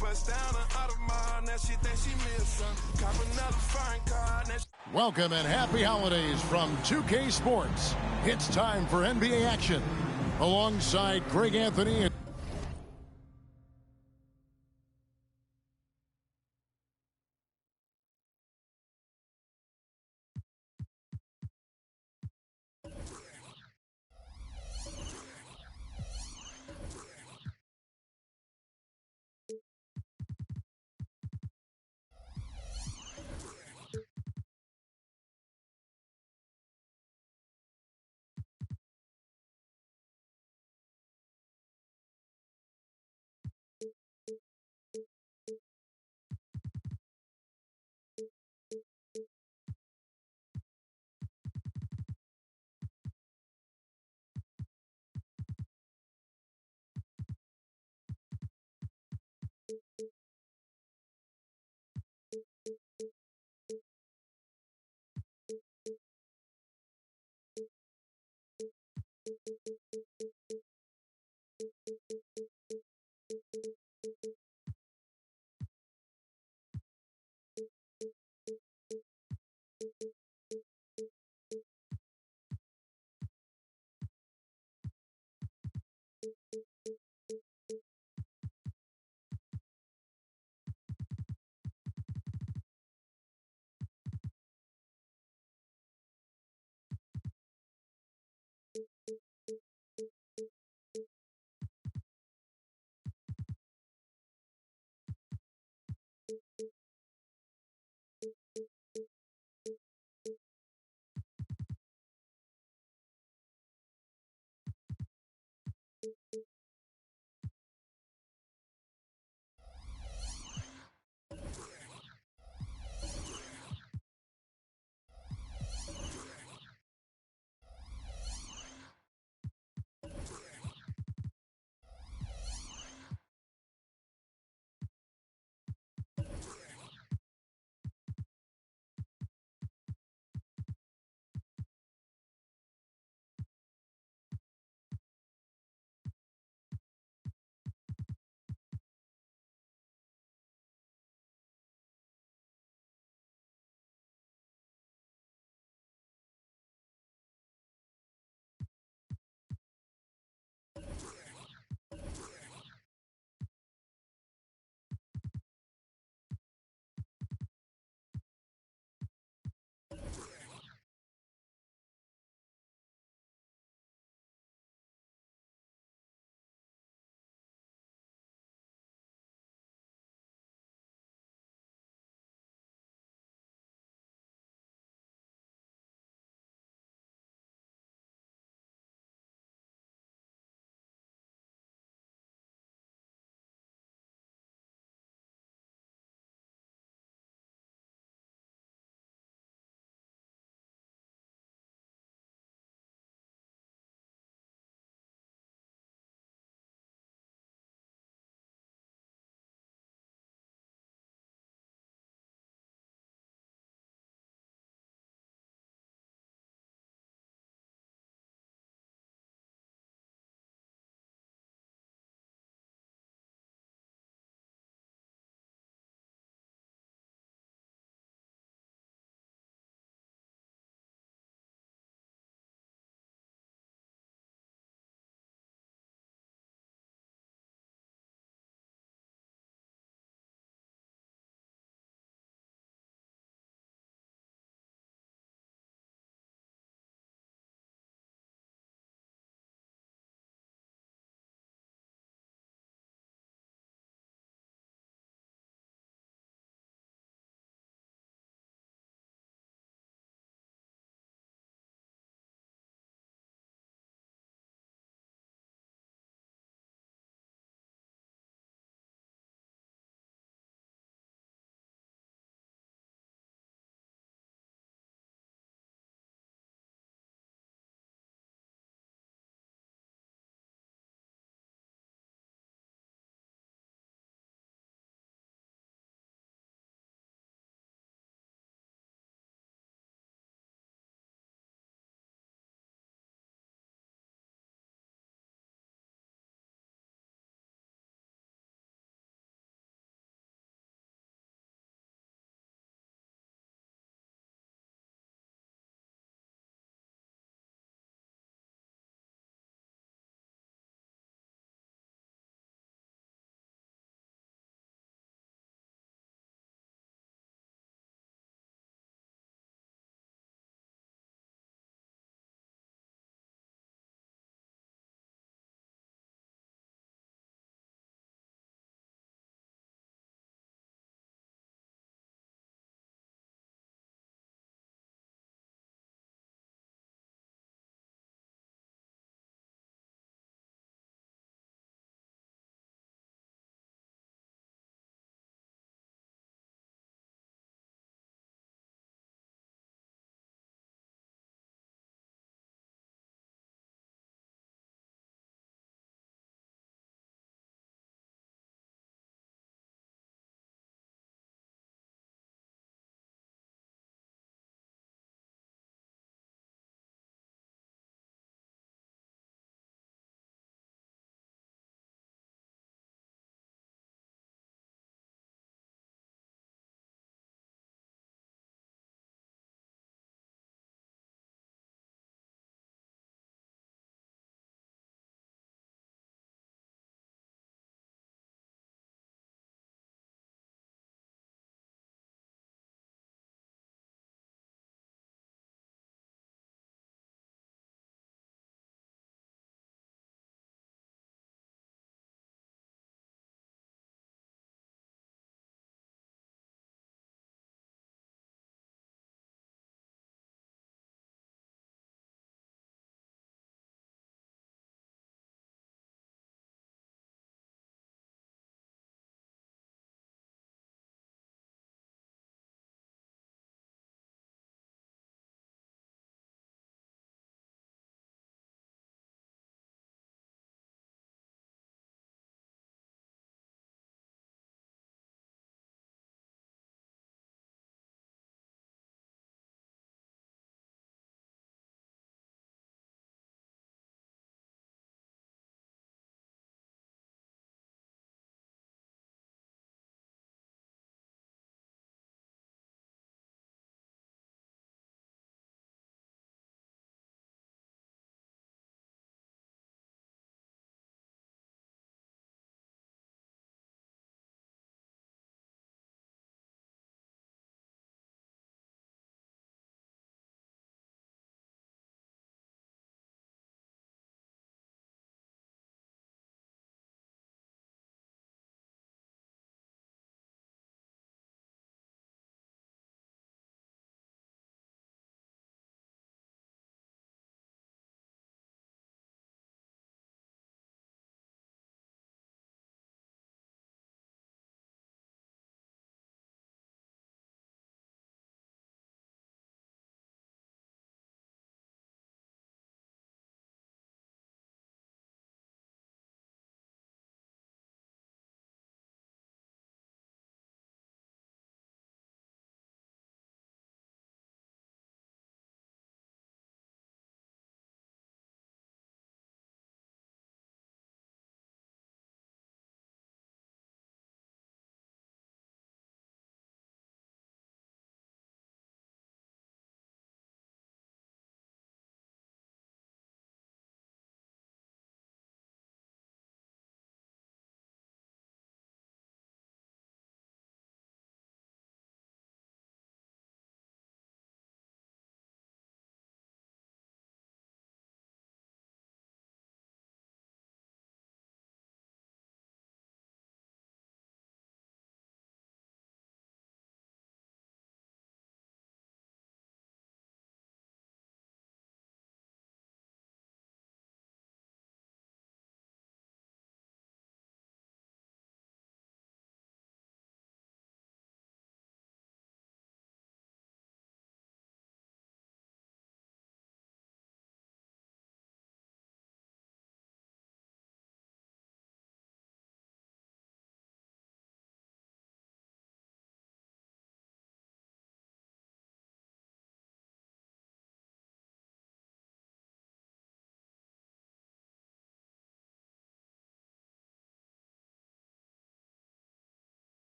Bust down and out of mine, now she think she missing. Cop another fine car, now Welcome and happy holidays from 2K Sports. It's time for NBA action. Alongside Greg Anthony and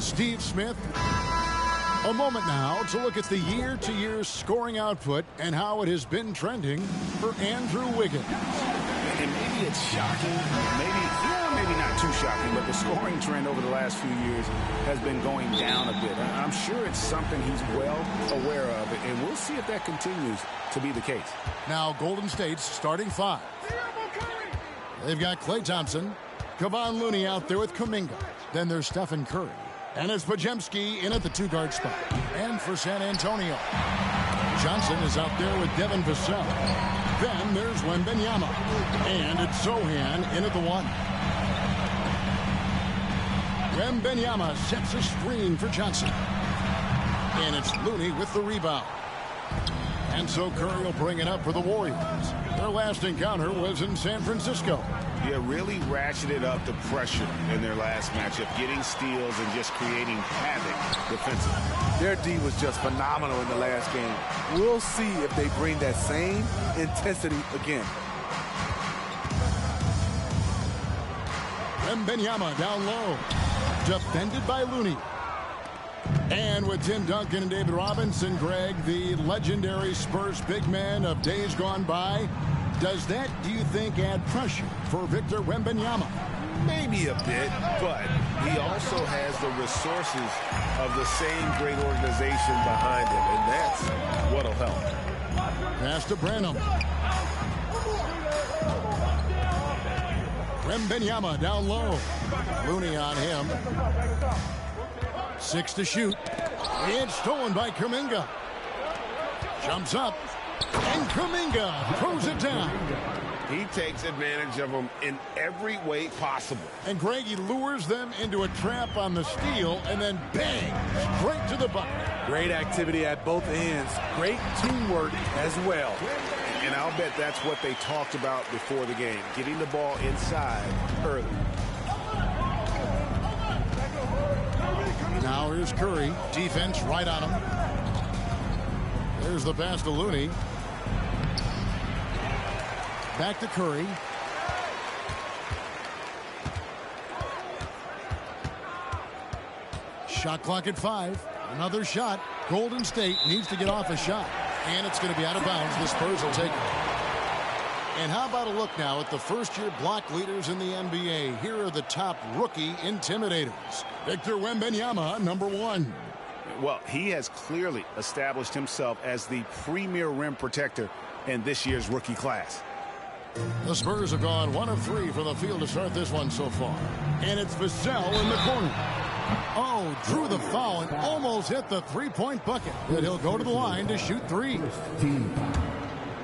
Steve Smith. A moment now to look at the year-to-year scoring output and how it has been trending for Andrew Wiggins. And maybe it's shocking, maybe not too shocking, but the scoring trend over the last few years has been going down a bit. I'm sure it's something he's well aware of, and we'll see if that continues to be the case. Now Golden State's starting five. They've got Klay Thompson, Kevon Looney out there with Kuminga. Then there's Stephen Curry. And it's Podziemski in at the two-guard spot. And for San Antonio, Johnson is out there with Devin Vassell. Then there's Wembanyama. And it's Sohan in at the one. Wembanyama sets a screen for Johnson. And it's Looney with the rebound. And so Curry will bring it up for the Warriors. Their last encounter was in San Francisco. Yeah, really ratcheted up the pressure in their last matchup, getting steals and just creating havoc defensively. Their D was just phenomenal in the last game. We'll see if they bring that same intensity again. Wembanyama down low. Defended by Looney. And with Tim Duncan and David Robinson, Greg, the legendary Spurs big man of days gone by, does that, do you think, add pressure for Victor Wembanyama? Maybe a bit, but he also has the resources of the same great organization behind him, and that's what'll help. Pass to Branham. Wembanyama down low. Looney on him. 6 to shoot. It's stolen by Kuminga. Jumps up. And Kuminga throws it down. He takes advantage of them in every way possible. And Greg, he lures them into a trap on the steal and then bang, straight to the bucket. Great activity at both ends. Great teamwork as well. And I'll bet that's what they talked about before the game, getting the ball inside early. Now here's Curry. Defense right on him. There's the pass to Looney. Back to Curry. Shot clock at 5. Another shot. Golden State needs to get off a shot. And it's going to be out of bounds. The Spurs will take it. And how about a look now at the first-year block leaders in the NBA. Here are the top rookie intimidators. Victor Wembanyama, number 1. Well, he has clearly established himself as the premier rim protector in this year's rookie class. The Spurs have gone 1 of 3 from the field to start this one so far. And it's Vassell in the corner. Oh, drew the foul and almost hit the three-point bucket. But he'll go to the line to shoot 3.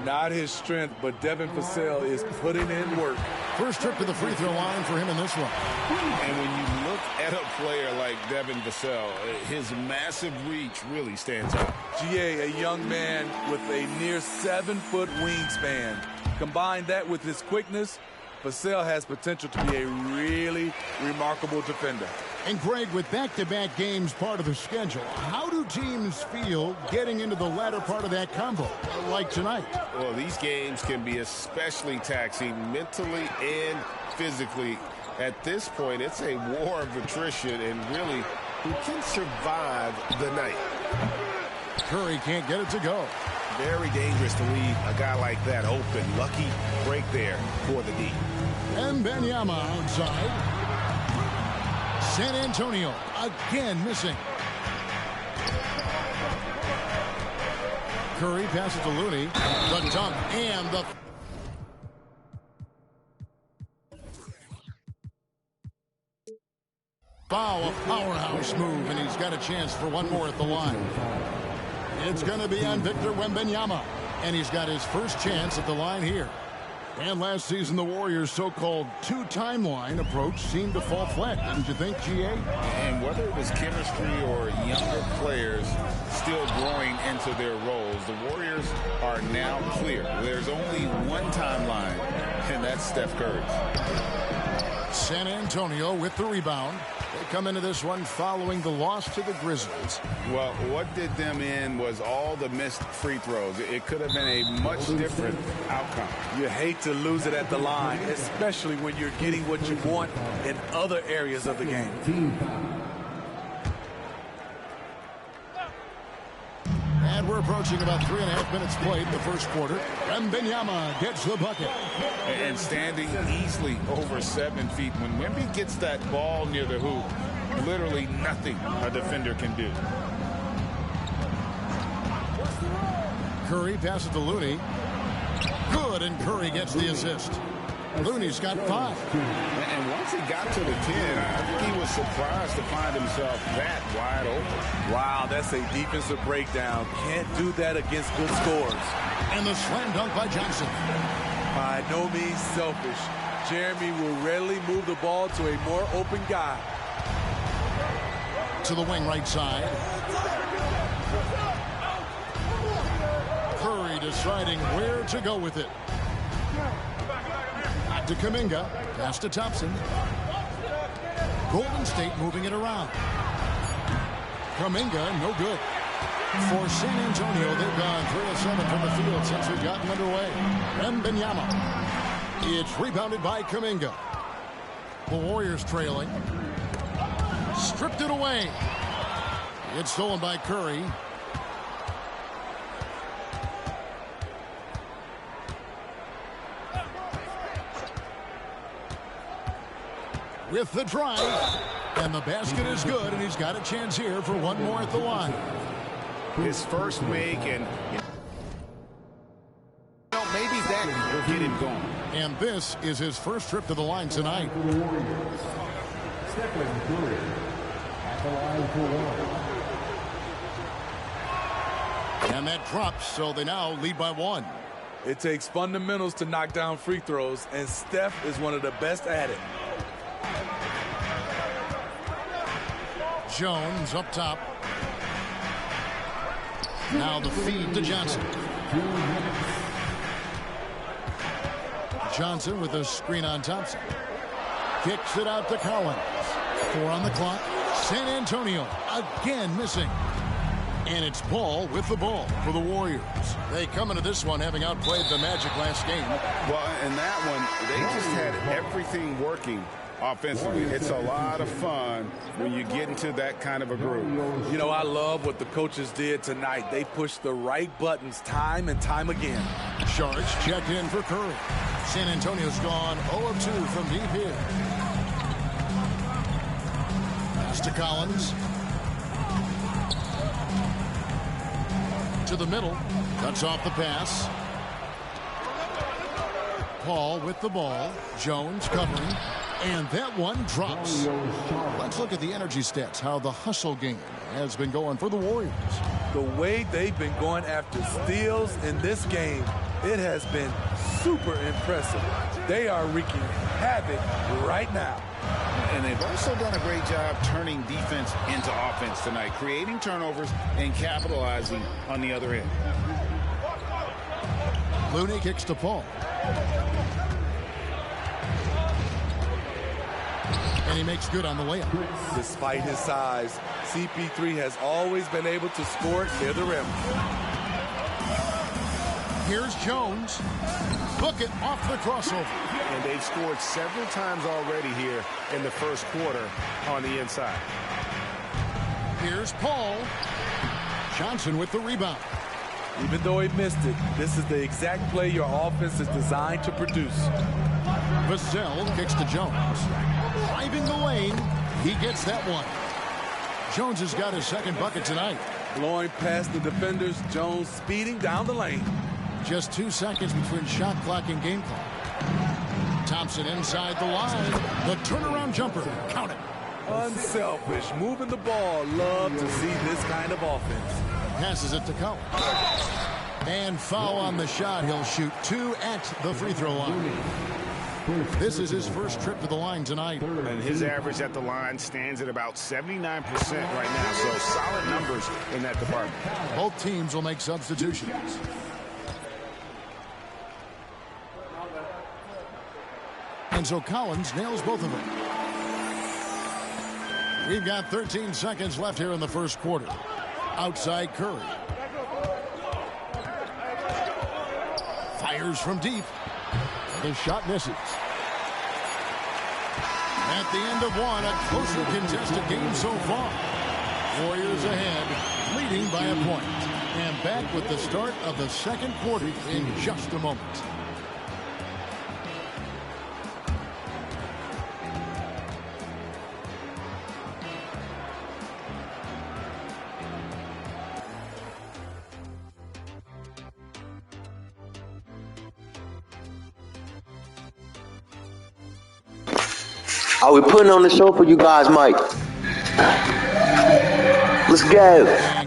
Not his strength, but Devin Vassell is putting in work. First trip to the free throw line for him in this one. And when you look at a player like Devin Vassell, his massive reach really stands out. GA, a young man with a near 7-foot wingspan. Combine that with his quickness, Vassell has potential to be a really remarkable defender. And Greg, with back-to-back games part of the schedule, how do teams feel getting into the latter part of that combo, like tonight? Well, these games can be especially taxing mentally and physically. At this point, it's a war of attrition, and really, who can survive the night? Curry can't get it to go. Very dangerous to leave a guy like that open. Lucky break there for the D. And Wembanyama outside. San Antonio again missing. Curry passes to Looney. The dunk and the... foul, a powerhouse move, and he's got a chance for one more at the line. It's going to be on Victor Wembanyama, and he's got his first chance at the line here. And last season, the Warriors' so-called two-timeline approach seemed to fall flat, didn't you think, GA? And whether it was chemistry or younger players still growing into their roles, the Warriors are now clear. There's only one timeline, and that's Steph Curry's. San Antonio with the rebound. They come into this one following the loss to the Grizzlies. Well, what did them in was all the missed free throws. It could have been a much different outcome. You hate to lose it at the line, especially when you're getting what you want in other areas of the game. And we're approaching about 3.5 minutes played in the first quarter. Wembanyama gets the bucket. And standing easily over 7 feet. When Wemby gets that ball near the hoop, literally nothing a defender can do. Curry passes to Looney. Good, and Curry gets the assist. Looney's got 5. And once he got to the 10, I think he was surprised to find himself that wide open. Wow, that's a defensive breakdown. Can't do that against good scores. And the slam dunk by Johnson. By no means selfish. Jeremy will readily move the ball to a more open guy. To the wing right side. Curry deciding where to go with it. Back to Kuminga. Pass to Thompson. Golden State moving it around. Kuminga, no good. For San Antonio, they've gone 3 of 7 from the field since we've gotten underway. Wembanyama. It's rebounded by Kuminga. The Warriors trailing. Stripped it away. It's stolen by Curry. With the drive. And the basket is good, and he's got a chance here for one more at the line. His first make, and maybe that will get him going. And this is his first trip to the line tonight. And that drops, so they now lead by 1. It takes fundamentals to knock down free throws, and Steph is one of the best at it. Jones up top. Now the feed to Johnson. Johnson with a screen on Thompson. Kicks it out to Collins. 4 on the clock. San Antonio again missing. And it's Paul with the ball for the Warriors. They come into this one having outplayed the Magic last game. Well, in that one, they just had everything working offensively. It's a lot of fun when you get into that kind of a group. You know, I love what the coaches did tonight. They pushed the right buttons time and time again. Sharks checked in for Curry. San Antonio's gone 0 of 2 from deep here. Pass to Collins. To the middle. Cuts off the pass. Paul with the ball. Jones covering. And that one drops. Let's look at the energy stats, how the hustle game has been going for the Warriors. The way they've been going after steals in this game, it has been super impressive. They are wreaking havoc right now. And they've also done a great job turning defense into offense tonight, creating turnovers and capitalizing on the other end. Looney kicks to Paul. And he makes good on the layup. Despite his size, CP3 has always been able to score near the rim. Here's Jones. Book it off the crossover. And they've scored several times already here in the first quarter on the inside. Here's Paul. Johnson with the rebound. Even though he missed it, this is the exact play your offense is designed to produce. Vassell kicks to Jones. Driving the lane, he gets that one. Jones has got his second bucket tonight. Blowing past the defenders, Jones speeding down the lane. Just 2 seconds between shot clock and game clock. Thompson inside the line. The turnaround jumper. Count it. Unselfish, moving the ball. Love to see this kind of offense. Passes it to Collins. And foul on the shot. He'll shoot 2 at the free throw line. This is his first trip to the line tonight. And his average at the line stands at about 79% right now. So solid numbers in that department. Both teams will make substitutions. And so Collins nails both of them. We've got 13 seconds left here in the first quarter. Outside Curry. Fires from deep. The shot misses. At the end of one, a closer contested game so far. Warriors ahead, leading by a point. And back with the start of the second quarter in just a moment. Are we putting on the show for you guys, Mike? Let's go.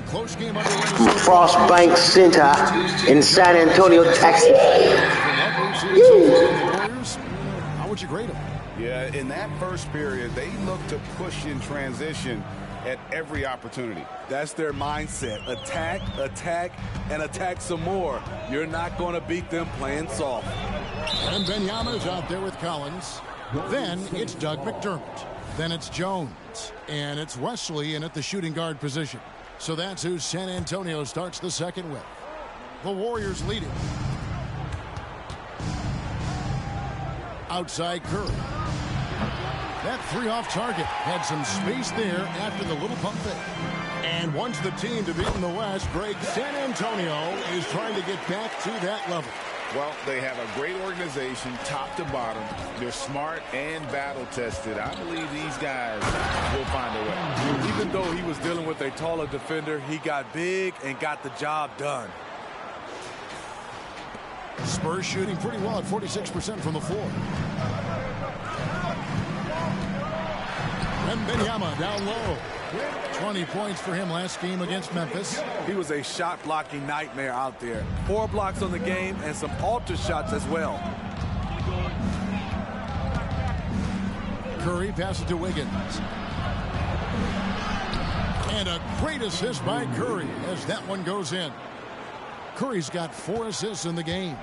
From Frost Bank Center in San Antonio, Texas. How would you grade them? Yeah, in that first period, they looked to push in transition at every opportunity. That's their mindset. Attack, attack, and attack some more. You're not going to beat them playing soft. And Benyama's out there with Collins. Then it's Doug McDermott. Then it's Jones. And it's Wesley in at the shooting guard position. So that's who San Antonio starts the second with. The Warriors leading. Outside Curry. That three off target had some space there after the little pump fake. And once the team to beat in the West, Greg, San Antonio is trying to get back to that level. Well, they have a great organization, top to bottom. They're smart and battle-tested. I believe these guys will find a way. Even though he was dealing with a taller defender, he got big and got the job done. Spurs shooting pretty well at 46% from the floor. And Benyama down low. 20 points for him last game against Memphis. He was a shot-blocking nightmare out there. 4 blocks on the game and some alter shots as well. Curry passes to Wiggins. And a great assist by Curry as that one goes in. Curry's got 4 assists in the game.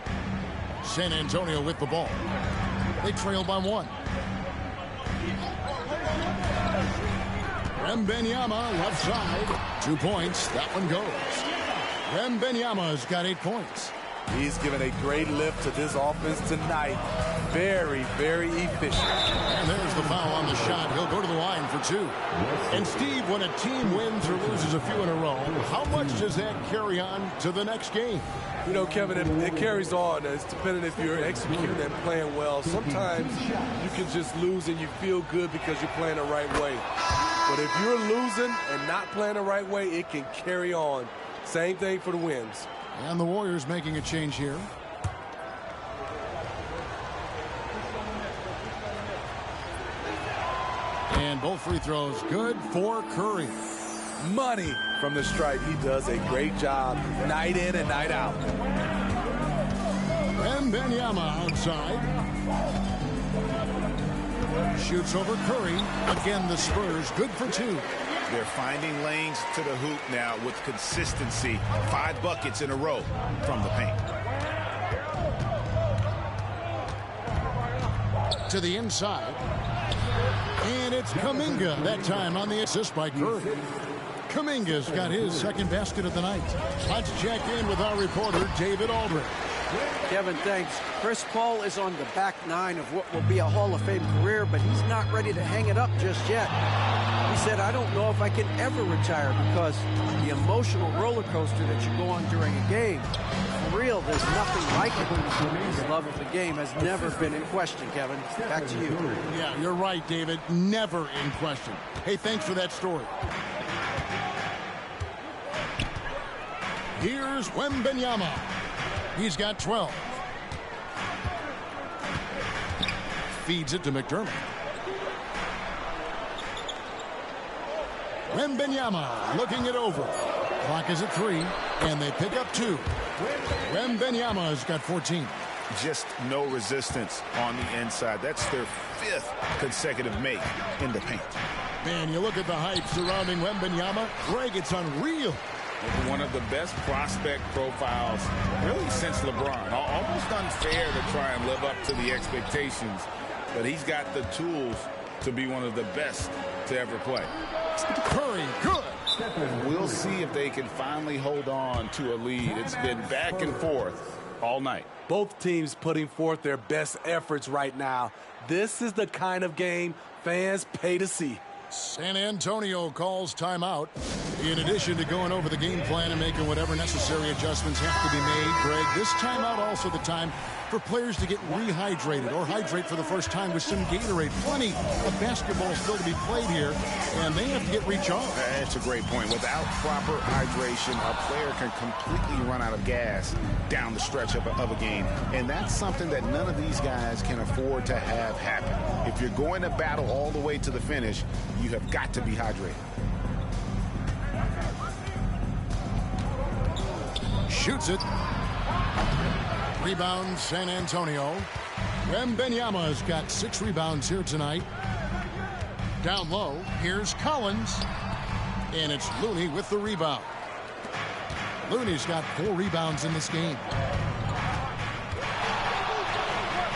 San Antonio with the ball. They trail by 1. Wembanyama left side. 2 points. That one goes. Wembanyama's got 8 points. He's given a great lift to this offense tonight. Very, very efficient. And there's the foul on the shot. He'll go to the line for 2. And Steve, when a team wins or loses a few in a row, how much does that carry on to the next game? You know, Kevin, it carries on. It's depending if you're executing and playing well. Sometimes you can just lose and you feel good because you're playing the right way. But if you're losing and not playing the right way, it can carry on. Same thing for the wins. And the Warriors making a change here. And both free throws good for Curry. Money from the stripe. He does a great job night in and night out. Wembanyama outside. Shoots over Curry. Again, the Spurs good for 2. They're finding lanes to the hoop now with consistency. 5 buckets in a row from the paint. To the inside. And it's Kuminga that time on the assist by Curry. Kuminga's got his second basket of the night. Let's check in with our reporter, David Aldridge. Kevin, thanks. Chris Paul is on the back 9 of what will be a Hall of Fame career, but he's not ready to hang it up just yet. He said, I don't know if I can ever retire because the emotional roller coaster that you go on during a game, for real, there's nothing like it. His love of the game has never been in question, Kevin. Back to you. Yeah, you're right, David. Never in question. Hey, thanks for that story. Here's Wembanyama. He's got 12. Feeds it to McDermott. Wembanyama looking it over. Clock is at 3, and they pick up 2. Wembanyama's got 14. Just no resistance on the inside. That's their 5th consecutive make in the paint. Man, you look at the hype surrounding Wembanyama. Greg, it's unreal. One of the best prospect profiles really since LeBron. Almost unfair to try and live up to the expectations, but he's got the tools to be one of the best to ever play. Curry, good. We'll see if they can finally hold on to a lead. It's been back and forth all night. Both teams putting forth their best efforts right now. This is the kind of game fans pay to see. San Antonio calls timeout. In addition to going over the game plan and making whatever necessary adjustments have to be made, Greg, this timeout also the time for players to get rehydrated or hydrate for the first time with some Gatorade. Plenty of basketball still to be played here, and they have to get recharged. That's a great point. Without proper hydration, a player can completely run out of gas down the stretch of a game, and that's something that none of these guys can afford to have happen. If you're going to battle all the way to the finish, you have got to be hydrated. Shoots it. Rebound, San Antonio. Wembanyama's got 6 rebounds here tonight. Down low, here's Collins. And it's Looney with the rebound. Looney's got 4 rebounds in this game.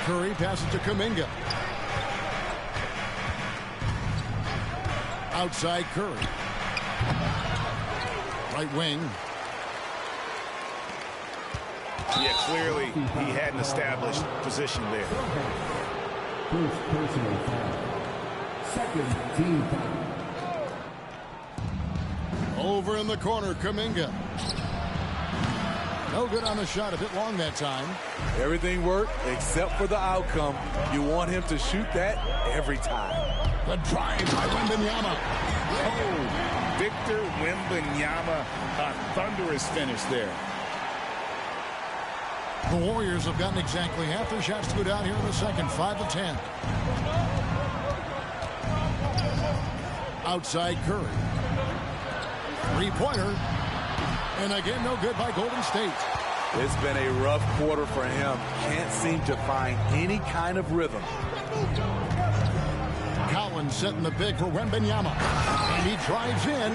Curry passes to Kuminga. Outside Curry. Right wing. Yeah, clearly he had an established position there. First personal foul. Second team foul. Over in the corner, Kuminga. No good on the shot, a bit long that time. Everything worked except for the outcome. You want him to shoot that every time. The drive by Wembanyama. Oh, Victor Wembanyama, a thunderous finish there. The Warriors have gotten exactly half their shots to go down here in the second, 5 of 10. Outside Curry. Three-pointer. And again, no good by Golden State. It's been a rough quarter for him. Can't seem to find any kind of rhythm. Collins setting the big for Wembanyama. And he drives in.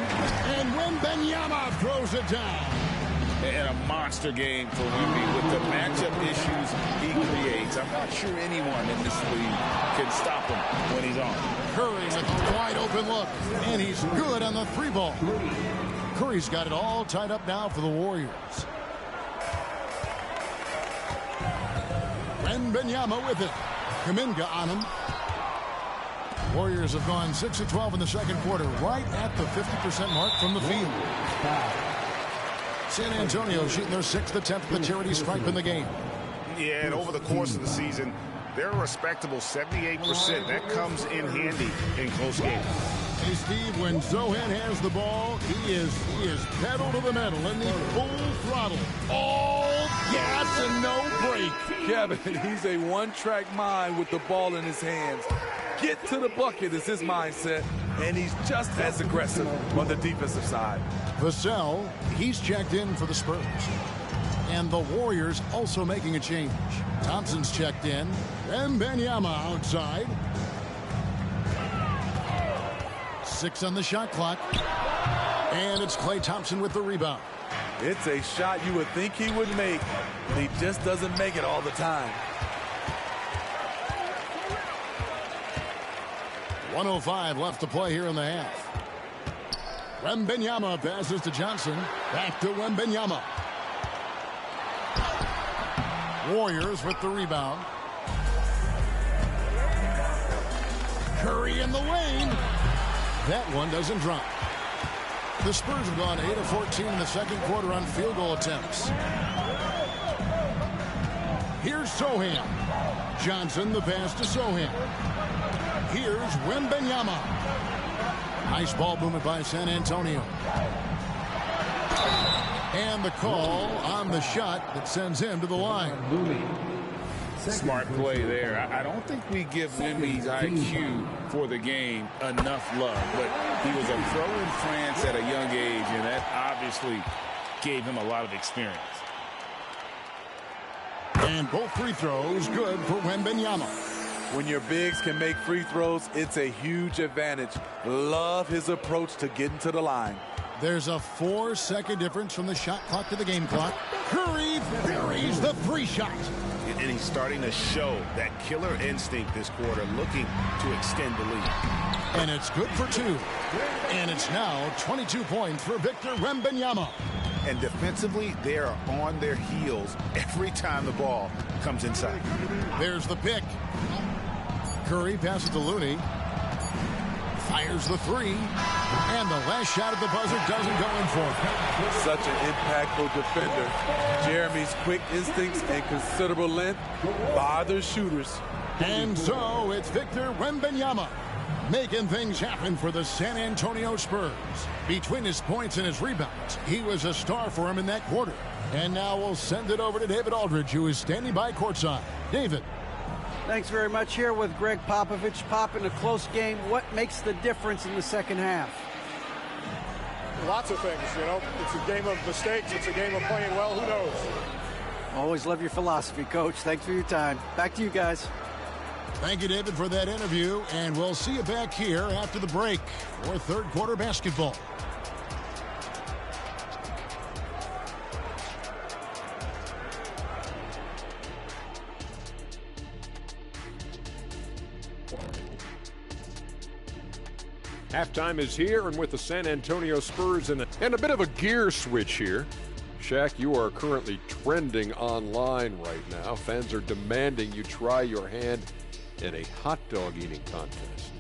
And Wembanyama throws it down. And a monster game for Wemby with the matchup issues he creates. I'm not sure anyone in this league can stop him when he's on. Curry with a wide open look. And he's good on the 3-ball. Curry's got it all tied up now for the Warriors. Wembanyama with it. Kuminga on him. Warriors have gone 6 of 12 in the second quarter, right at the 50% mark from the field. San Antonio shooting their 6th attempt at the charity stripe in the game. Yeah, and over the course of the season, they're a respectable 78%. That comes in handy in close games. Hey, Steve, when Zohan has the ball, he is pedal to the metal in the full throttle. All gas and no break. Kevin, he's a one-track mind with the ball in his hands. Get to the bucket is his mindset, and he's just as aggressive on the defensive side. Vassell, he's checked in for the Spurs. And the Warriors also making a change. Thompson's checked in. Wembanyama outside. 6 on the shot clock. And it's Klay Thompson with the rebound. It's a shot you would think he would make, but he just doesn't make it all the time. 1:05 left to play here in the half. Wembanyama passes to Johnson. Back to Wembanyama. Warriors with the rebound. Curry in the lane. That one doesn't drop. The Spurs have gone 8 of 14 in the second quarter on field goal attempts. Here's Sohan. Johnson, the pass to Sohan. Here's Wembanyama. Nice ball movement by San Antonio. And the call on the shot that sends him to the line. Smart play there. I don't think we give Wemby's IQ for the game enough love, but he was a pro in France at a young age, and that obviously gave him a lot of experience. And both free throws good for Wembanyama. When your bigs can make free throws, it's a huge advantage. Love his approach to getting to the line. There's a 4-second difference from the shot clock to the game clock. Curry buries the 3 shot. And he's starting to show that killer instinct this quarter, looking to extend the lead. And it's good for 2. And it's now 22 points for Victor Wembanyama. And defensively, they are on their heels every time the ball comes inside. There's the pick. Curry passes to Looney. Fires the three. And the last shot at the buzzer doesn't go in for him. Such an impactful defender. Jeremy's quick instincts and considerable length bother shooters. And so it's Victor Wembanyama making things happen for the San Antonio Spurs. Between his points and his rebounds, he was a star for him in that quarter. And now we'll send it over to David Aldridge, who is standing by courtside. David. Thanks very much. Here with Greg Popovich. Pop, in a close game, what makes the difference in the second half? Lots of things, you know. It's a game of mistakes. It's a game of playing well. Who knows? Always love your philosophy, Coach. Thanks for your time. Back to you guys. Thank you, David, for that interview. And we'll see you back here after the break for third quarter basketball. Halftime is here, and with the San Antonio Spurs and a bit of a gear switch here. Shaq, you are currently trending online right now. Fans are demanding you try your hand in a hot dog eating contest.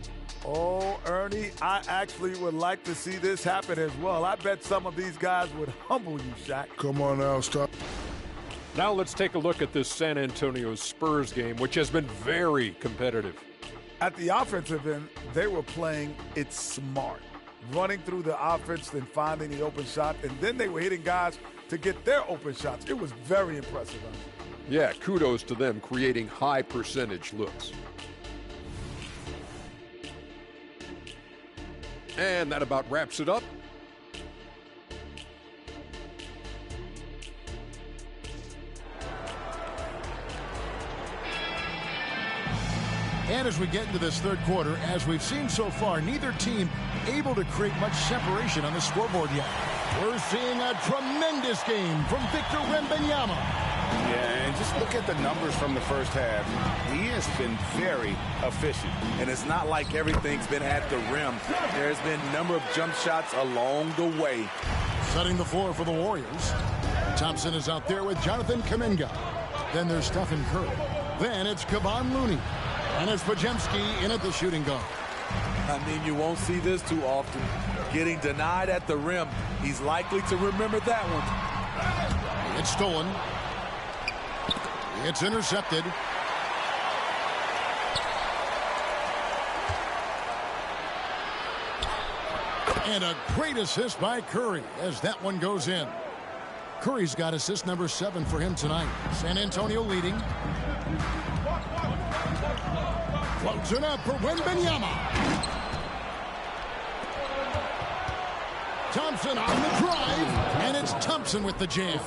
Oh, Ernie, I actually would like to see this happen as well. I bet some of these guys would humble you, Shaq. Come on now, stop. Now let's take a look at this San Antonio Spurs game, which has been very competitive. At the offensive end, they were playing it smart, running through the offense, then finding the open shot, and then they were hitting guys to get their open shots. It was very impressive. Yeah, kudos to them creating high percentage looks. And that about wraps it up. And as we get into this third quarter, as we've seen so far, neither team able to create much separation on the scoreboard yet. We're seeing a tremendous game from Victor Wembanyama. Yeah, and just look at the numbers from the first half. He has been very efficient. And it's not like everything's been at the rim. There's been a number of jump shots along the way. Setting the floor for the Warriors. Thompson is out there with Jonathan Kuminga. Then there's Stephen Curry. Then it's Kevon Looney. And it's Podziemski in at the shooting guard. I mean, you won't see this too often. Getting denied at the rim. He's likely to remember that one. It's stolen. It's intercepted. And a great assist by Curry as that one goes in. Curry's got assist number 7 for him tonight. San Antonio leading. Floats it up for Wembanyama. Thompson on the drive, and it's Thompson with the jam.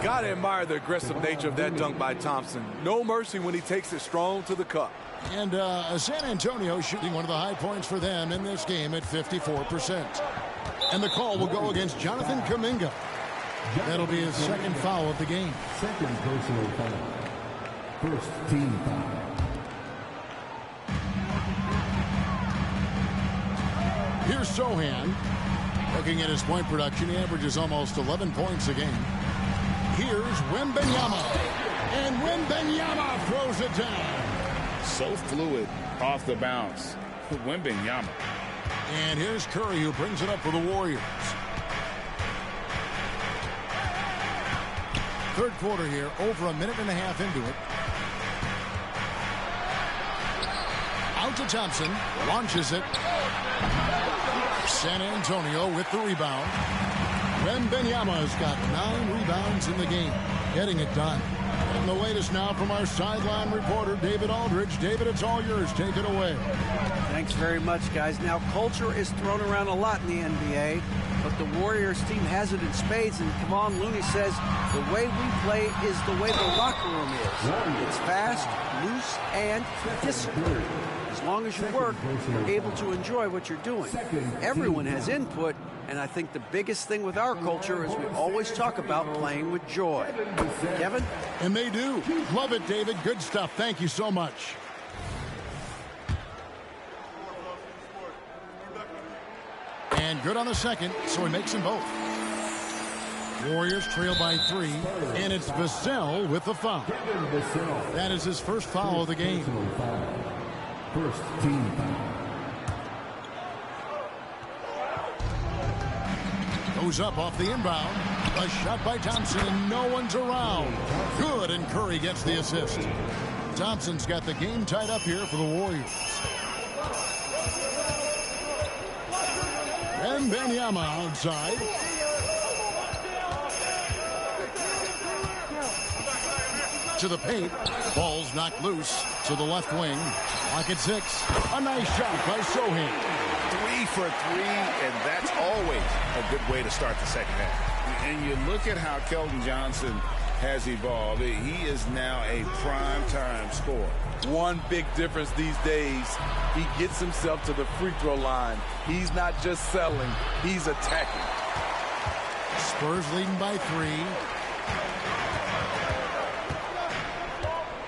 Gotta admire the aggressive nature of that dunk by Thompson. No mercy when he takes it strong to the cup. And San Antonio shooting one of the high points for them in this game at 54%. And the call will go against Jonathan Kuminga. That'll be his second foul of the game. Second personal foul. First team foul. Here's Sohan. Looking at his point production, he averages almost 11 points a game. Here's Wembanyama. And Wembanyama throws it down. So fluid off the bounce. Wembanyama. And here's Curry, who brings it up for the Warriors. Third quarter here, over a minute and a half into it. Out to Thompson, launches it. San Antonio with the rebound. Wembanyama's got 9 rebounds in the game, getting it done. And the latest now from our sideline reporter, David Aldridge. David, it's all yours. Take it away. Thanks very much, guys. Now, culture is thrown around a lot in the NBA, but the Warriors team has it in spades, and Kevon Looney says the way we play is the way the locker room is. It's fast, loose, and disciplined. As long as you work, you're able to enjoy what you're doing. Everyone has input, and I think the biggest thing with our culture is we always talk about playing with joy. Kevin? And they do. Love it, David. Good stuff. Thank you so much. And good on the second, so he makes them both. Warriors trail by 3, and it's Vassell with the foul. That is his first foul of the game. First team foul. Goes up off the inbound. A shot by Thompson, and no one's around. Good, and Curry gets the assist. Thompson's got the game tied up here for the Warriors. And Wembanyama outside. To the paint. Ball's knocked loose to the left wing. Lock at 6. A nice shot by Sohan. 3 for 3, and that's always a good way to start the second half. And you look at how Keldon Johnson has evolved. He is now a prime-time scorer. One big difference these days, he gets himself to the free throw line. He's not just settling, he's attacking. Spurs leading by 3.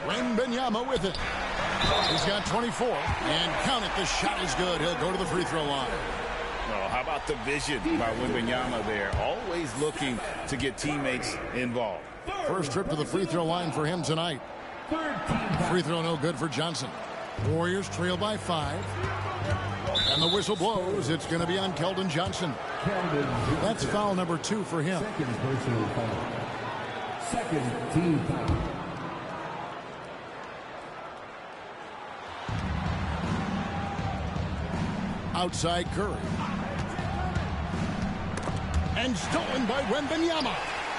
Wembanyama with it. He's got 24. And count it, the shot is good. He'll go to the free throw line. Oh, how about the vision by Wembanyama there? Always looking to get teammates involved. First trip to the free throw line for him tonight. Free throw no good for Johnson. Warriors trail by 5. And the whistle blows. It's going to be on Keldon Johnson. That's foul number 2 for him. Second personal foul. Second team foul. Outside Curry. And stolen by Wembanyama.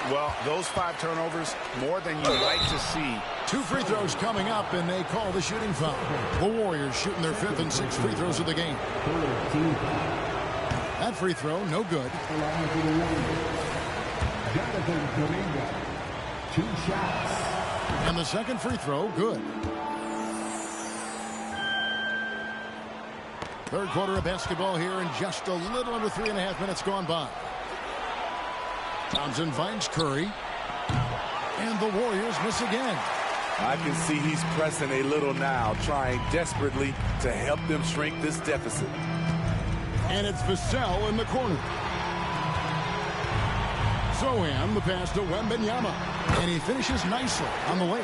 Well, those 5 turnovers, more than you like to see. 2 free throws coming up, and they call the shooting foul. The Warriors shooting their 5th and 6th free throws of the game. That free throw, no good. Jonathan Kuminga. 2 shots. And the second free throw, good. Third quarter of basketball here, and just a little under 3.5 minutes gone by. Thompson finds Curry. And the Warriors miss again. I can see he's pressing a little now, trying desperately to help them shrink this deficit. And it's Vassell in the corner. Sohan, the pass to Wembanyama. And he finishes nicely on the layup.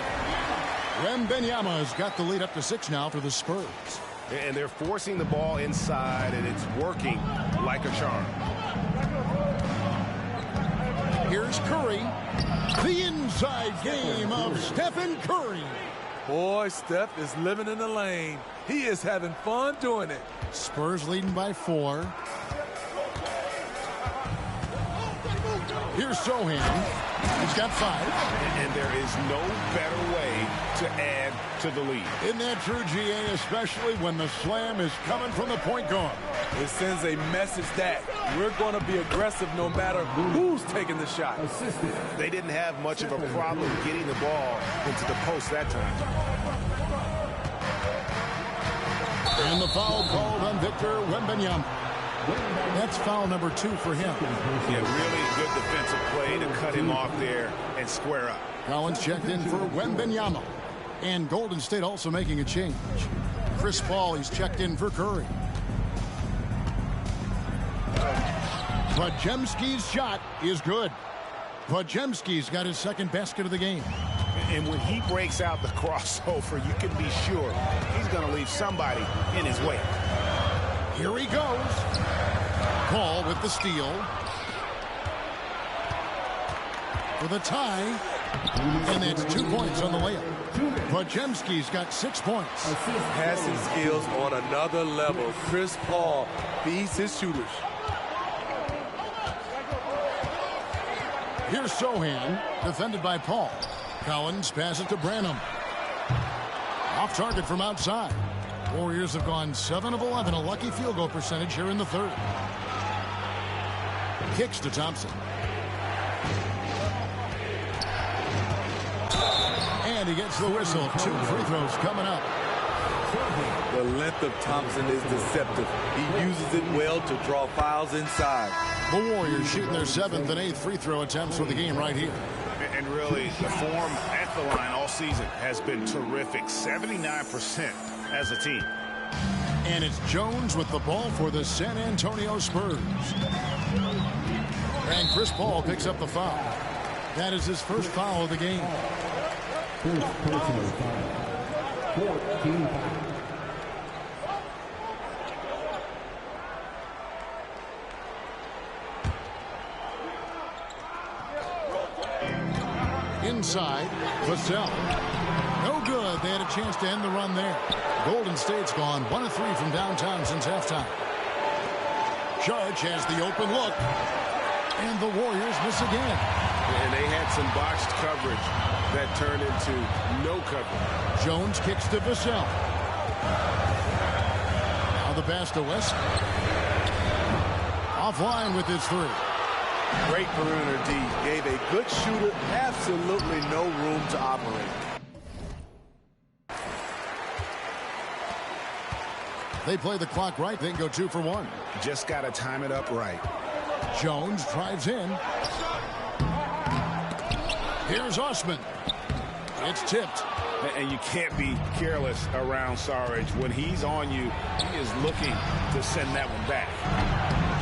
Wembanyama has got the lead up to 6 now for the Spurs. And they're forcing the ball inside, and it's working like a charm. Here's Curry. The inside game of Stephen Curry. Boy, Steph is living in the lane. He is having fun doing it. Spurs leading by 4. Here's Sohan. He's got 5. And there is no better way to add to the lead. Isn't that true, GA, especially when the slam is coming from the point guard? It sends a message that we're going to be aggressive no matter who's taking the shot. They didn't have much of a problem getting the ball into the post that time. And the foul called on Victor Wembanyama. That's foul number 2 for him. Yeah, really good defensive play to cut him off there and square up. Collins checked in for Wembanyama. And Golden State also making a change. Chris Paul, he's checked in for Curry. Podziemski's shot is good. Podziemski's got his 2nd basket of the game. And when he breaks out the crossover, you can be sure he's going to leave somebody in his way. Here he goes. Paul with the steal. For the tie. And that's 2 points on the layup. Podziemski's got 6 points. Passing skills on another level. Chris Paul feeds his shooters. Here's Sohan, defended by Paul. Collins passes to Branham. Off target from outside. Warriors have gone 7 of 11, a lucky field goal percentage here in the 3rd. Kicks to Thompson. And he gets the whistle. 2 free throws coming up. The length of Thompson is deceptive. He uses it well to draw fouls inside. The Warriors shooting their 7th and 8th free throw attempts for the game right here. And really, the form at the line all season has been terrific. 79% as a team. And it's Jones with the ball for the San Antonio Spurs. And Chris Paul picks up the foul. That is his first foul of the game. First personal foul. 14 foul. inside. Vassell. No good. They had a chance to end the run there. Golden State's gone 1 of 3 from downtown since halftime. Judge has the open look. And the Warriors miss again. And they had some botched coverage that turned into no coverage. Jones kicks to Vassell. Now the pass to West. Offline with his 3. Great perimeter D. Gave a good shooter absolutely no room to operate. They play the clock right. They can go 2 for 1. Just got to time it up right. Jones drives in. Here's Osman. It's tipped. And you can't be careless around Saric. When he's on you, he is looking to send that one back.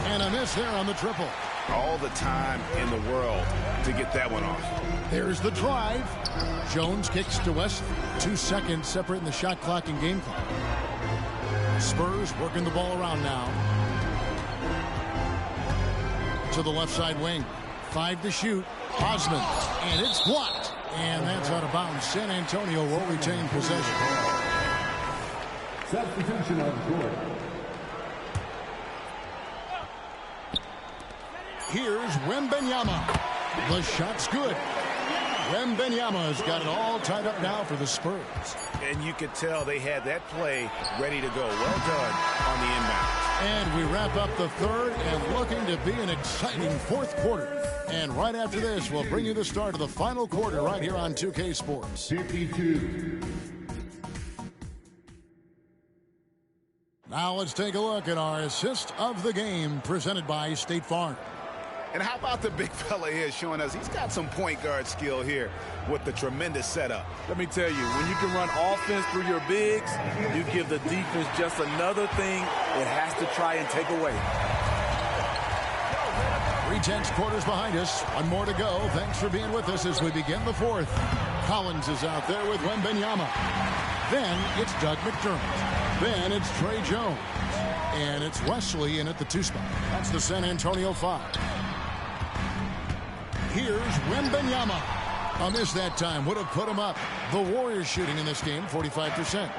And a miss there on the triple. All the time in the world to get that one off. There's the drive. Jones kicks to West. 2 seconds separating the shot clock and game clock. Spurs working the ball around now. To the left side wing. 5 to shoot. Osman. And it's blocked. And that's out of bounds. San Antonio will retain possession. Substitution on court. Here's Wembanyama. The shot's good. Wembanyama's got it all tied up now for the Spurs. And you could tell they had that play ready to go. Well done on the inbound. And we wrap up the third and looking to be an exciting fourth quarter. And right after this, we'll bring you the start of the final quarter right here on 2K Sports. 52. Now let's take a look at our assist of the game presented by State Farm. And how about the big fella here showing us he's got some point guard skill here with the tremendous setup. Let me tell you, when you can run offense through your bigs, you give the defense just another thing it has to try and take away. 3 tenths quarters behind us. 1 more to go. Thanks for being with us as we begin the fourth. Collins is out there with Wembanyama. Then it's Doug McDermott. Then it's Trey Jones. And it's Wesley in at the 2 spot. That's the San Antonio 5. Here's Wembanyama. A miss that time would have put him up. The Warriors shooting in this game, 45%.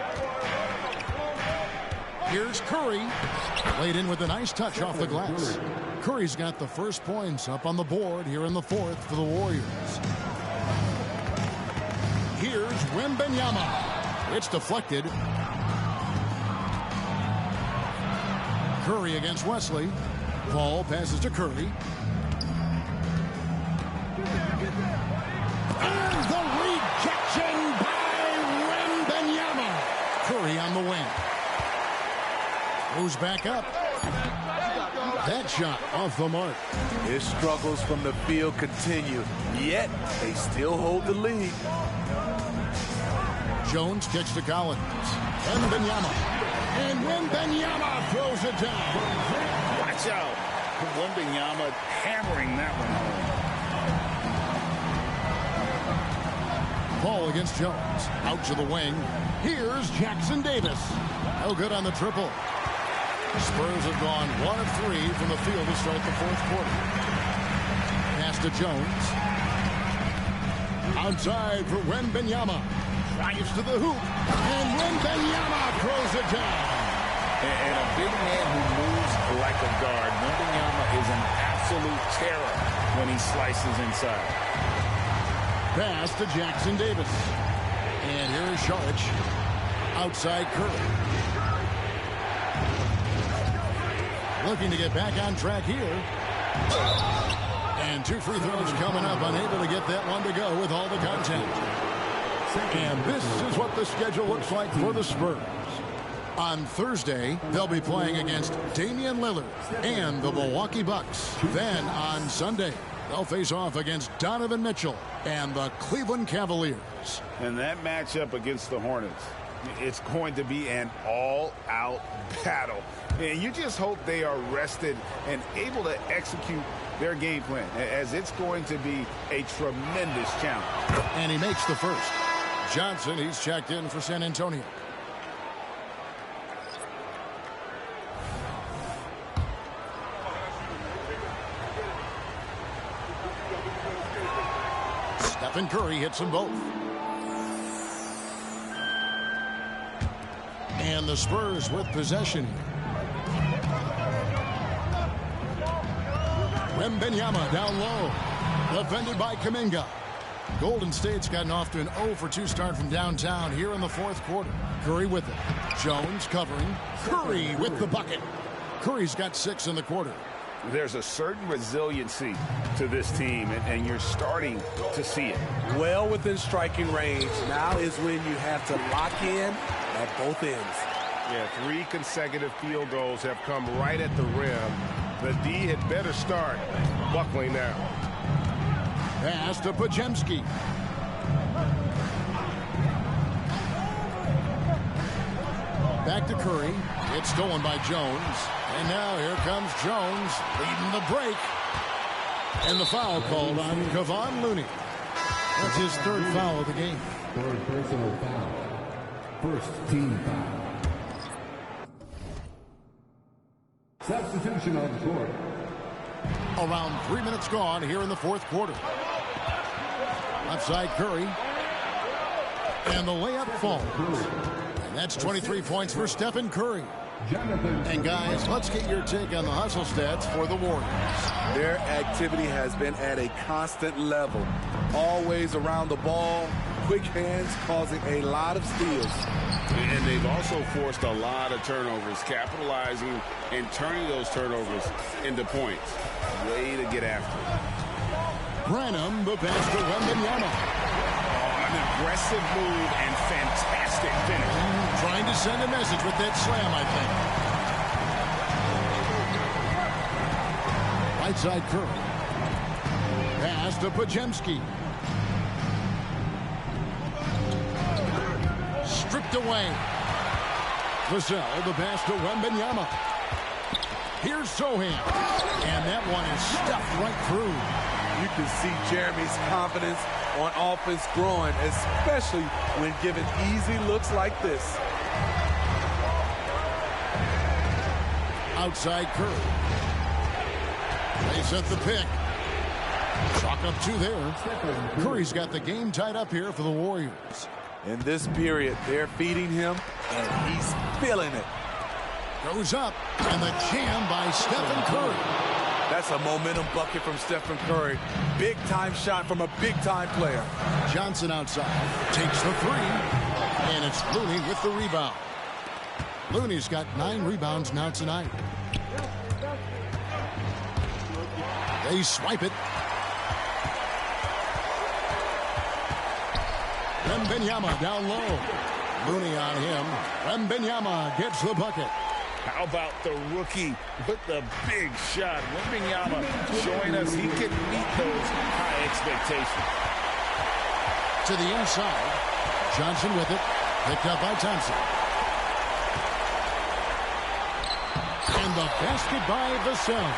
Here's Curry. Laid in with a nice touch off the glass. Curry's got the first points up on the board here in the fourth for the Warriors. Here's Wembanyama. It's deflected. Curry against Wesley. Ball passes to Curry. And the rejection by Wembanyama. Curry on the wing. Moves back up. That shot off the mark. His struggles from the field continue, yet they still hold the lead. Jones kicks to Collins. Wembanyama. And Wembanyama throws it down. Watch out. Wembanyama hammering that one home. Ball against Jones. Out to the wing. Here's Jackson Davis. No good on the triple. Spurs have gone 1 of 3 from the field to start the fourth quarter. Pass to Jones. Outside for Wembanyama. Drives to the hoop. And Wembanyama throws it down. And a big man who moves like a guard. Wembanyama is an absolute terror when he slices inside. Pass to Jackson Davis. And here is Saric. Outside Curry. Looking to get back on track here. And 2 free throws coming up. Unable to get that one to go with all the contact. And this is what the schedule looks like for the Spurs. On Thursday, they'll be playing against Damian Lillard and the Milwaukee Bucks. Then on Sunday, they'll face off against Donovan Mitchell and the Cleveland Cavaliers. And that matchup against the Hornets, it's going to be an all-out battle. And you just hope they are rested and able to execute their game plan, as it's going to be a tremendous challenge. And he makes the first. Johnson, he's checked in for San Antonio. Stephen Curry hits them both. And the Spurs with possession. Wembanyama down low. Defended by Kuminga. Golden State's gotten off to an 0-for-2 start from downtown here in the fourth quarter. Curry with it. Jones covering. Curry with the bucket. Curry's got 6 in the quarter. There's a certain resiliency to this team, and you're starting to see it. Well within striking range. Now is when you have to lock in at both ends. Yeah, 3 consecutive field goals have come right at the rim. The D had better start buckling now. Pass to Podziemski. Back to Curry. It's stolen by Jones. And now here comes Jones leading the break. And the foul called on Kevon Looney. That's his 3rd foul of the game. 3rd personal foul. 1st team foul. Substitution on the court. Around 3 minutes gone here in the fourth quarter. Outside Curry. And the layup falls. And that's 23 points for Stephen Curry. And guys, let's get your take on the hustle stats for the Warriors. Their activity has been at a constant level. Always around the ball. Quick hands causing a lot of steals. And they've also forced a lot of turnovers, capitalizing and turning those turnovers into points. Way to get after it. Branham, the pass to Wembanyama. An aggressive move and fantastic finish. Trying to send a message with that slam, I think. Right side Curry. Pass to Podziemski. Stripped away. Vassell, the pass to Wembanyama. Here's Sohan. And that one is stuffed right through. You can see Jeremy's confidence on offense growing, especially when given easy looks like this. Outside Curry. They set the pick. Chalk up 2 there. Curry's got the game tied up here for the Warriors. In this period, they're feeding him, and he's feeling it. Goes up, and the jam by Stephen Curry. That's a momentum bucket from Stephen Curry. Big-time shot from a big-time player. Johnson outside. Takes the 3. And it's Looney with the rebound. Looney's got 9 rebounds now tonight. They swipe it. Wembanyama down low. Looney on him. Wembanyama gets the bucket. How about the rookie with the big shot? Wembanyama showing us he can meet those high expectations. To the inside. Johnson with it. Picked up by Thompson. And the basket by Vassell.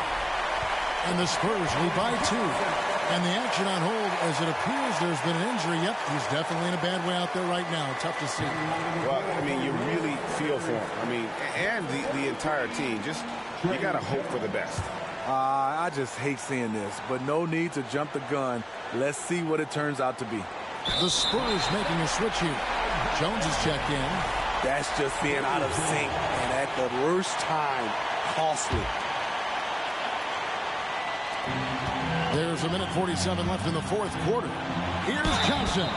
And the Spurs lead by 2. And the action on hold as it appears there's been an injury. Yep, he's definitely in a bad way out there right now. Tough to see. Well, I mean, you really feel for him. I mean, and the entire team. Just, you got to hope for the best. I just hate seeing this, but no need to jump the gun. Let's see what it turns out to be. The Spurs making a switch here. Jones is checked in. That's just being out of sync, and at the worst time, costly. There's a minute 47 left in the fourth quarter. Here's Johnson.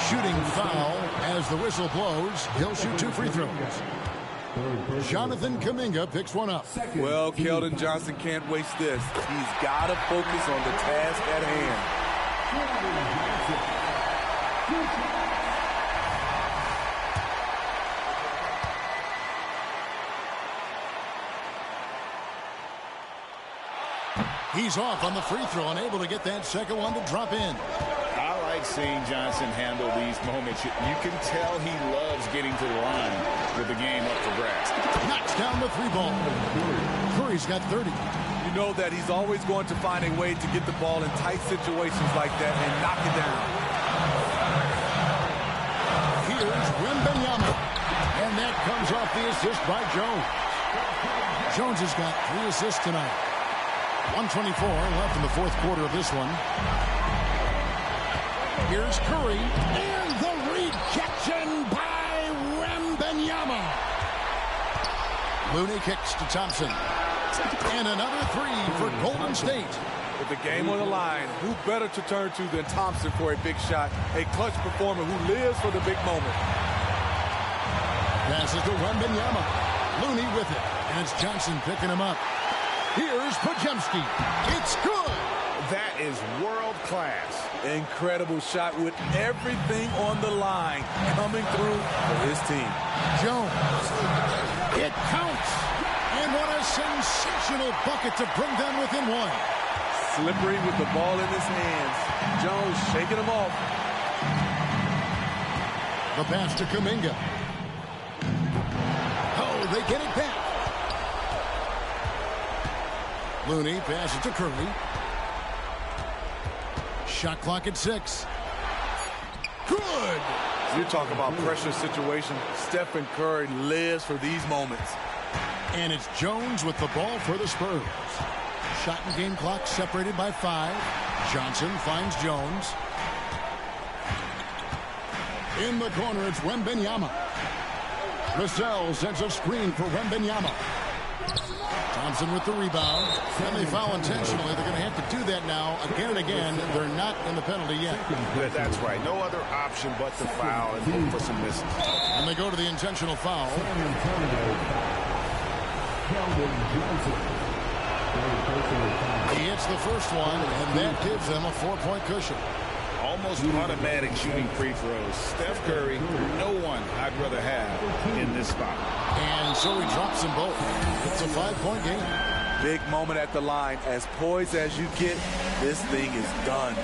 Shooting foul as the whistle blows. He'll shoot 2 free throws. Jonathan Kuminga picks one up. Well, Keldon Johnson can't waste this. He's got to focus on the task at hand. He's off on the free throw, unable to get that second one to drop in. I like seeing Johnson handle these moments. You can tell he loves getting to the line with the game up for grabs. Knocks down the 3 ball. Curry's got 30. You know that he's always going to find a way to get the ball in tight situations like that and knock it down. Here's Wembanyama. And that comes off the assist by Jones. Jones has got 3 assists tonight. 1:24 left in the fourth quarter of this one. Here's Curry, and the rejection by Wembanyama. Looney kicks to Thompson. And another three for Golden State. With the game on the line, who better to turn to than Thompson for a big shot? A clutch performer who lives for the big moment. Passes to Wembanyama. Looney with it. And it's Johnson picking him up. Here's Podziemski. It's good. That is world class. Incredible shot with everything on the line coming through for his team. Jones. It counts. And what a sensational bucket to bring them within one. Slippery with the ball in his hands. Jones shaking him off. The pass to Kuminga. Oh, they get it back. Looney passes to Curry. Shot clock at 6. Good. You're talking about pressure situation. Stephen Curry lives for these moments. And it's Jones with the ball for the Spurs. Shot and game clock separated by 5. Johnson finds Jones. In the corner, it's Wembanyama. Russell sends a screen for Wembanyama. Thompson with the rebound. And they foul intentionally. They're going to have to do that now again and again. They're not in the penalty yet. That's right. No other option but to foul and hope for some misses. And they go to the intentional foul. He hits the first one, and that gives them a 4-point cushion. Almost automatic shooting free throws. Steph Curry, no one I'd rather have in this spot. And so he drops them both. It's a 5-point game. Big moment at the line. As poised as you get, this thing is done.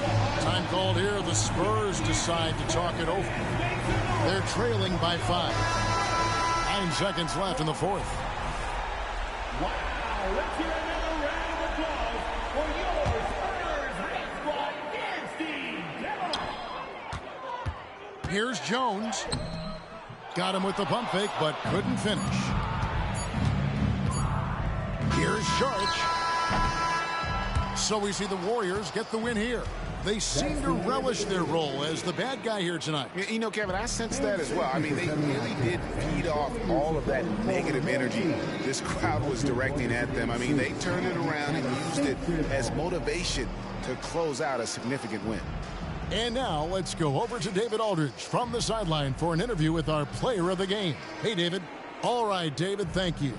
Time called here. The Spurs decide to talk it over. They're trailing by 5. 9 seconds left in the fourth. Wow, let's hear another round of applause for your Spurs baseball team. Here's Jones. Got him with the pump fake, but couldn't finish. Here's Saric. So we see the Warriors get the win here. They seem to relish their role as the bad guy here tonight. You know, Kevin, I sense that as well. I mean, they really did feed off all of that negative energy this crowd was directing at them. I mean, they turned it around and used it as motivation to close out a significant win. And now let's go over to David Aldridge from the sideline for an interview with our player of the game. Hey, David. All right, David, thank you.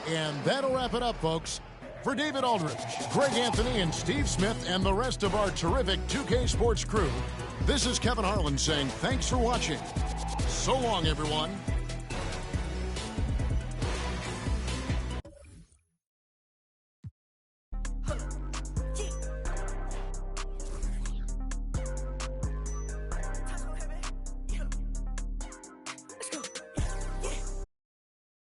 And that'll wrap it up, folks. For David Aldridge, Greg Anthony, and Steve Smith, and the rest of our terrific 2K Sports crew, this is Kevin Harlan saying thanks for watching. So long, everyone.